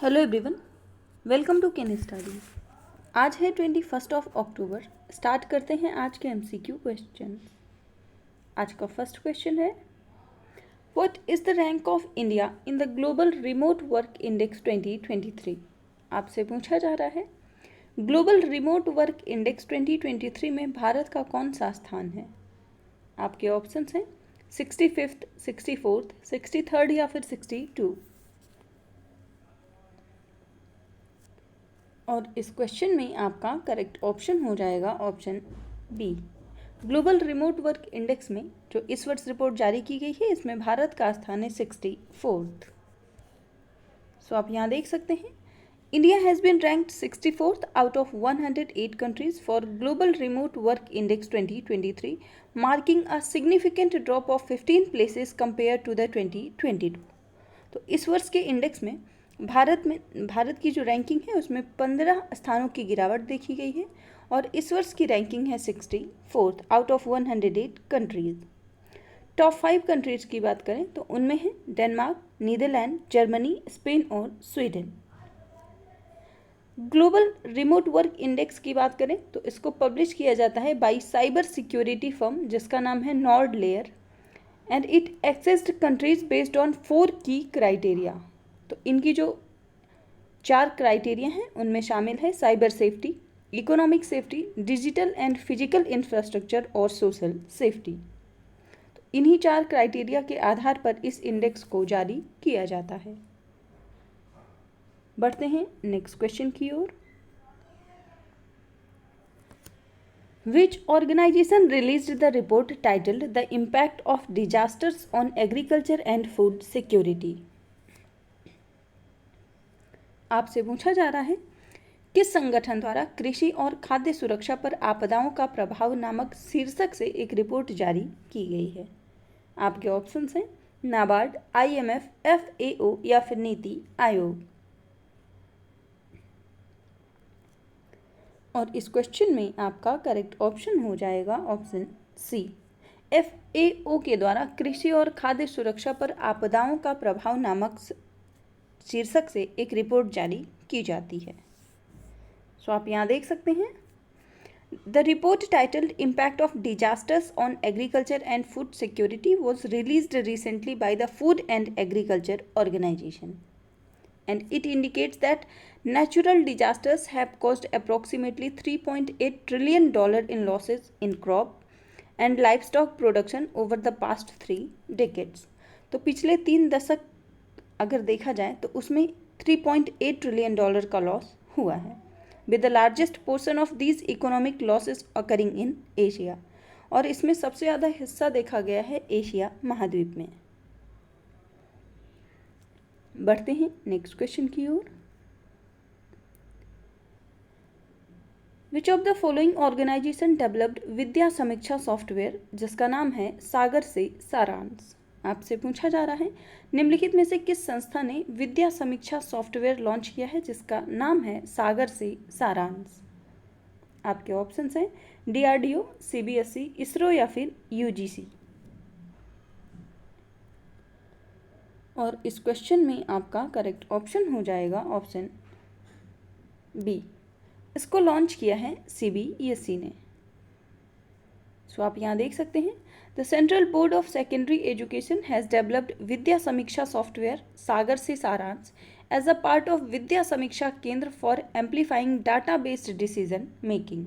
Hello everyone, welcome to Ken studies. आज है 21 अक्टूबर। Start करते हैं आज के एमसीक्यू क्वेश्चन। आज का फर्स्ट क्वेश्चन है, what is the rank of India in the global remote work index 2023। आपसे पूछा जा रहा है ग्लोबल रिमोट वर्क इंडेक्स 2023 में भारत का कौन सा स्थान है। आपके ऑप्शंस हैं 65th, 64th, 63rd या फिर 62। और इस क्वेश्चन में आपका करेक्ट ऑप्शन हो जाएगा option B. Global remote work index में जो इस वर्ष रिपोर्ट जारी की गई है, इसमें भारत का स्थान है 64th। सो आप यहाँ देख सकते हैं, India has been ranked 64th out of 108 countries for global remote work index 2023, marking a significant drop of 15 places compared to the 2022। तो इस वर्ष के इंडेक्स में भारत की जो रैंकिंग है उसमें 15 स्थानों की गिरावट देखी गई है और इस वर्ष की रैंकिंग है 64th out of 108 countries. Top 5 countries की बात करें तो उनमें है डेनमार्क, नीदरलैंड, जर्मनी, स्पेन और Sweden. Global remote work index की बात करें तो इसको पब्लिश किया जाता है बाय साइबर सिक्योरिटी फर्म जिसका नाम है Nord layer, and it accessed countries based on 4 की क्राइटेरिया। तो इनकी जो 4 क्राइटेरिया हैं उनमें शामिल है cyber safety, economic safety, digital and physical infrastructure और सोशल सेफ्टी। तो इन्हीं 4 क्राइटेरिया के आधार पर इस इंडेक्स को जारी किया जाता है। बढ़ते हैं नेक्स्ट क्वेश्चन की ओर। Which organization released the report titled The Impact of Disasters on Agriculture and Food Security? आपसे पूछा जा रहा है किस संगठन द्वारा कृषि और खाद्य सुरक्षा पर आपदाओं का प्रभाव नामक शीर्षक से एक रिपोर्ट जारी की गई है। आपके ऑप्शंस हैं नाबार्ड, IMF, FAO या फिर नीति आयोग। और इस क्वेश्चन में आपका करेक्ट ऑप्शन हो जाएगा ऑप्शन सी। FAO के द्वारा कृषि और खाद्य सुरक्षा पर आपदाओं का प्रभाव नामक शीर्षक से एक रिपोर्ट जारी की जाती है। सो आप यहाँ देख सकते हैं, the report titled impact of disasters on agriculture and food security was released recently by the food and agriculture organisation, and it indicates that natural disasters have caused approximately $3.8 trillion in losses in crop and livestock production over the past 3 decades। तो पिछले 3 दशक अगर देखा जाए तो उसमें $3.8 trillion का loss हुआ है, with the largest portion of these economic losses occurring in Asia. और इसमें सबसे ज़्यादा हिस्सा देखा गया है एशिया महाद्वीप में। बढ़ते हैं नेक्स्ट क्वेश्चन की ओर। Which of the following organization developed Vidya Samiksha software जिसका नाम है सागर से सारांश। आपसे पूछा जा रहा है निम्नलिखित में से किस संस्था ने विद्या समीक्षा सॉफ्टवेयर लॉन्च किया है जिसका नाम है सागर से सारांश। आपके ऑप्शंस हैं DRDO, CBSE, इसरो या फिर UGC। और इस क्वेश्चन में आपका करेक्ट ऑप्शन हो जाएगा ऑप्शन बी। इसको लॉन्च किया है CBSE ने। सो आप यहाँ देख सकते हैं, the central board of secondary education has developed Vidya Samiksha software सागर से सारांश as a part of Vidya Samiksha Kendra for amplifying data based decision making.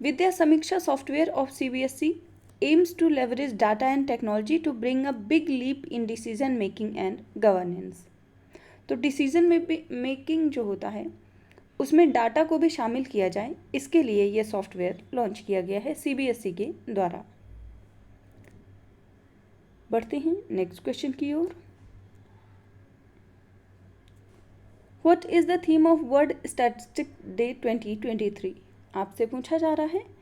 Vidya Samiksha software of CBSE aims to leverage data and technology to bring a big leap in decision making and governance। तो decision making जो होता है उसमें data को भी शामिल किया जाए, इसके लिए यह सॉफ्टवेयर लॉन्च किया गया है CBSE के द्वारा। बढ़ते हैं नेक्स्ट क्वेश्चन की ओर। What is the theme of world statistic day 2023। आपसे पूछा जा रहा है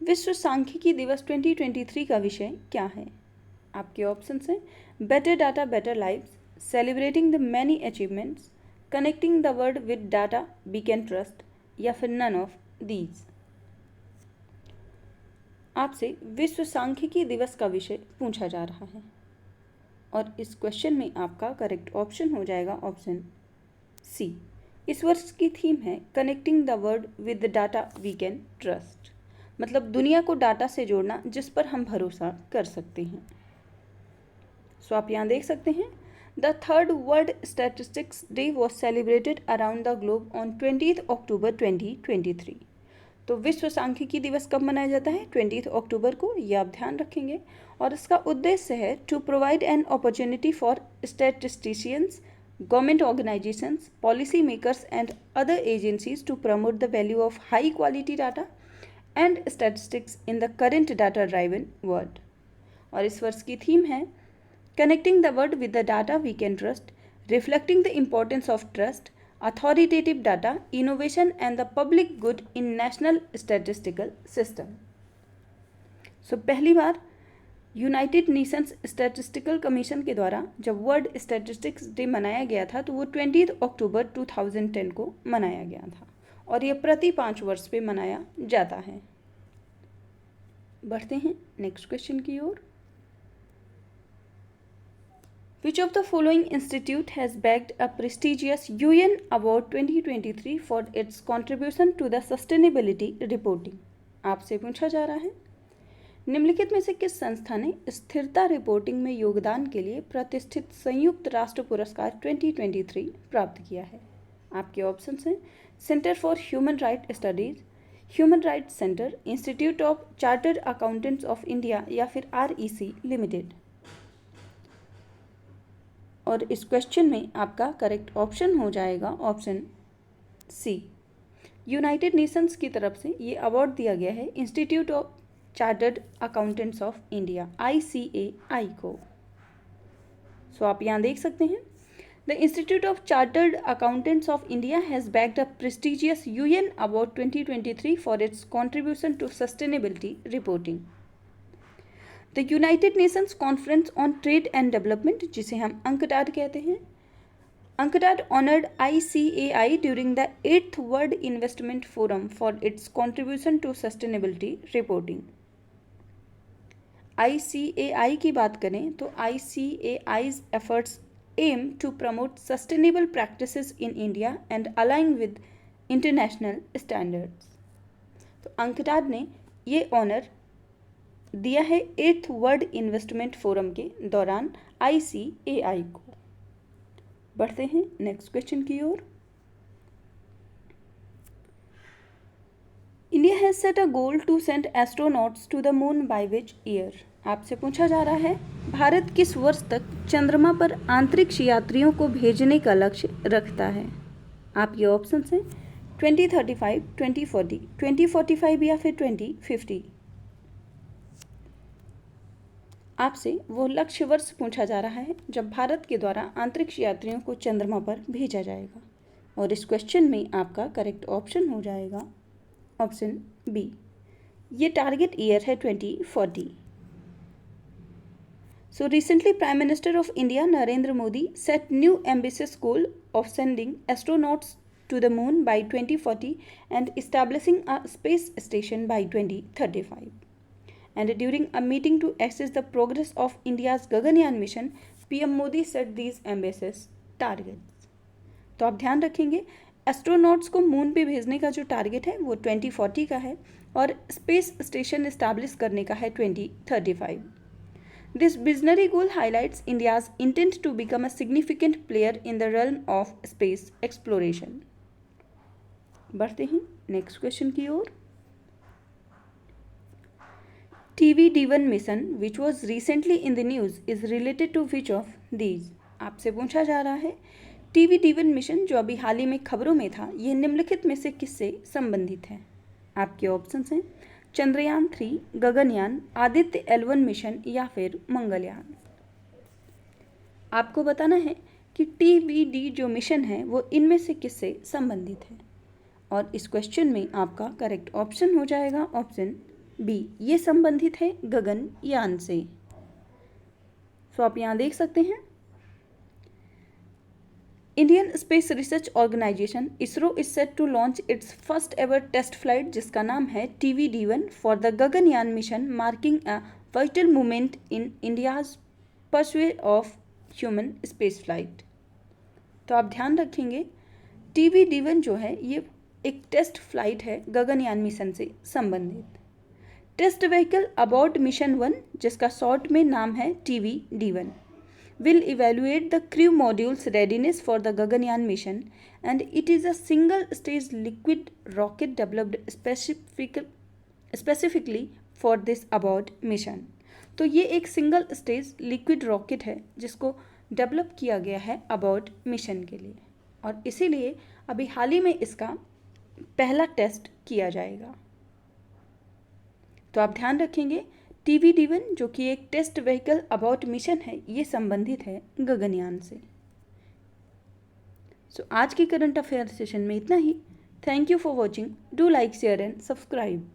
विश्व सांख्यिकी दिवस 2023 का विषय क्या है। आपके ऑप्शंस हैं better data better lives, celebrating the many achievements, connecting the world with data we can trust या फिर नन ऑफ दीज। आपसे विश्व सांख्यिकी दिवस का विषय पूछा जा रहा है और इस क्वेश्चन में आपका करेक्ट ऑप्शन हो जाएगा ऑप्शन सी। इस वर्ष की थीम है connecting the world with the data we can trust, मतलब दुनिया को डाटा से जोड़ना जिस पर हम भरोसा कर सकते हैं। सो आप यहाँ देख सकते हैं, the third world statistics day was celebrated around the globe on 20 अक्टूबर 2023। तो विश्व सांख्यिकी दिवस कब मनाया जाता है? 20 अक्टूबर को, ये आप ध्यान रखेंगे। और इसका उद्देश्य है to provide an opportunity for statisticians, government organisations, policy makers and other agencies to promote the value of high quality data and statistics in the current data driven world. और इस वर्ष की थीम है connecting the world with the data we can trust, reflecting the importance of trust, authoritative data, innovation and the public good in national statistical system। सो पहली बार United Nations statistical commission के द्वारा जब world statistics day मनाया गया था तो वो 20 अक्टूबर 2010 को मनाया गया था और ये प्रति 5 वर्ष पे मनाया जाता है। बढ़ते हैं नेक्स्ट क्वेश्चन की ओर। Which of the following institute has bagged a prestigious UN Award 2023 for its contribution to the sustainability reporting? आपसे पूछा जा रहा है, निम्नलिखित में से किस संस्था ने स्थिरता रिपोर्टिंग में योगदान के लिए प्रतिष्ठित संयुक्त राष्ट्र पुरस्कार 2023 प्राप्त किया है? आपके ऑप्शंस हैं centre for human right studies, human rights centre, institute of chartered accountants of India या फिर REC लिमिटेड। और इस क्वेश्चन में आपका करेक्ट ऑप्शन हो जाएगा ऑप्शन सी। यूनाइटेड नेशंस की तरफ से ये अवार्ड दिया गया है institute of chartered accountants of India ICAI को। सो आप यहाँ देख सकते हैं, the institute of chartered accountants of India has bagged a prestigious UN award 2023 for its contribution to sustainability reporting. The united nations conference on trade and development, जिसे हम UNCTAD कहते हैं, UNCTAD honoured ICAI during the 8th world investment forum for its contribution to sustainability reporting. ICAI की बात करें तो ICAI's efforts aim to promote sustainable practices in India and align with international standards। तो UNCTAD ने ये honour दिया है 8th world investment forum के दौरान ICAI को। बढ़ते हैं नेक्स्ट क्वेश्चन की ओर। India has set a goal to send astronauts to the moon by which year? आपसे पूछा जा रहा है, भारत किस वर्ष तक चंद्रमा पर अंतरिक्ष यात्रियों को भेजने का लक्ष्य रखता है? आप ये ऑप्शन हैं 2035, 2040, 2045 या फिर 2050। आपसे वो लक्ष्य वर्ष पूछा जा रहा है जब भारत के द्वारा अंतरिक्ष यात्रियों को चंद्रमा पर भेजा जाएगा और इस क्वेश्चन में आपका करेक्ट ऑप्शन हो जाएगा ऑप्शन बी। ये टारगेट ईयर है 2040। So recently prime minister of India Narendra Modi set new ambitious goal of sending astronauts to the moon by 2040 and establishing a space station by 2035. And during a meeting to assess the progress of India's Gaganyaan mission, PM Modi set these ambitious targets। तो आप ध्यान रखेंगे, astronauts को moon पे भेजने का जो target है वो 2040 का है और स्पेस स्टेशन इस्टेब्लिश करने का है 2035। This visionary goal highlights India's intent to become a significant player in the realm of space exploration। बढ़ते हैं नेक्स्ट क्वेश्चन की ओर। TVD1 mission which was recently in the news is related to which of these? आपसे पूछा जा रहा है, TVD1 mission जो अभी हाल ही में खबरों में था, ये निम्नलिखित में से किससे संबंधित है? आपके ऑप्शंस हैं चंद्रयान 3, गगनयान, आदित्य L1 मिशन या फिर मंगलयान। आपको बताना है कि TVD जो मिशन है वो इनमें से किससे संबंधित है और इस क्वेश्चन में आपका करेक्ट ऑप्शन हो जाएगा ऑप्शन बी। ये संबंधित है गगनयान से। तो आप यहाँ देख सकते हैं, Indian space research organisation ISRO is set to launch its first ever test flight जिसका नाम है TVD1 for the Gaganyaan mission, marking a vital movement in India's pursuit of human space flight. तो आप ध्यान रखेंगे, TVD-1 जो है ये एक टेस्ट फ्लाइट है गगनयान मिशन से संबंधित। टेस्ट व्हीकल अबॉर्ट मिशन 1, जिसका शॉर्ट में नाम है TVD-1, will evaluate the crew module's readiness for the Gaganyaan mission, and it is a single-stage liquid rocket developed specifically for this abort mission। तो ये एक सिंगल स्टेज लिक्विड रॉकेट है जिसको develop किया गया है अबॉर्ट मिशन के लिए, और इसीलिए अभी हाल ही में इसका पहला टेस्ट किया जाएगा। तो आप ध्यान रखेंगे TVD-1 जो कि एक टेस्ट व्हीकल अबॉर्ट मिशन है, ये संबंधित है गगनयान से। आज की करंट अफेयर सेशन में इतना ही। Thank you for watching. Do like, share and subscribe.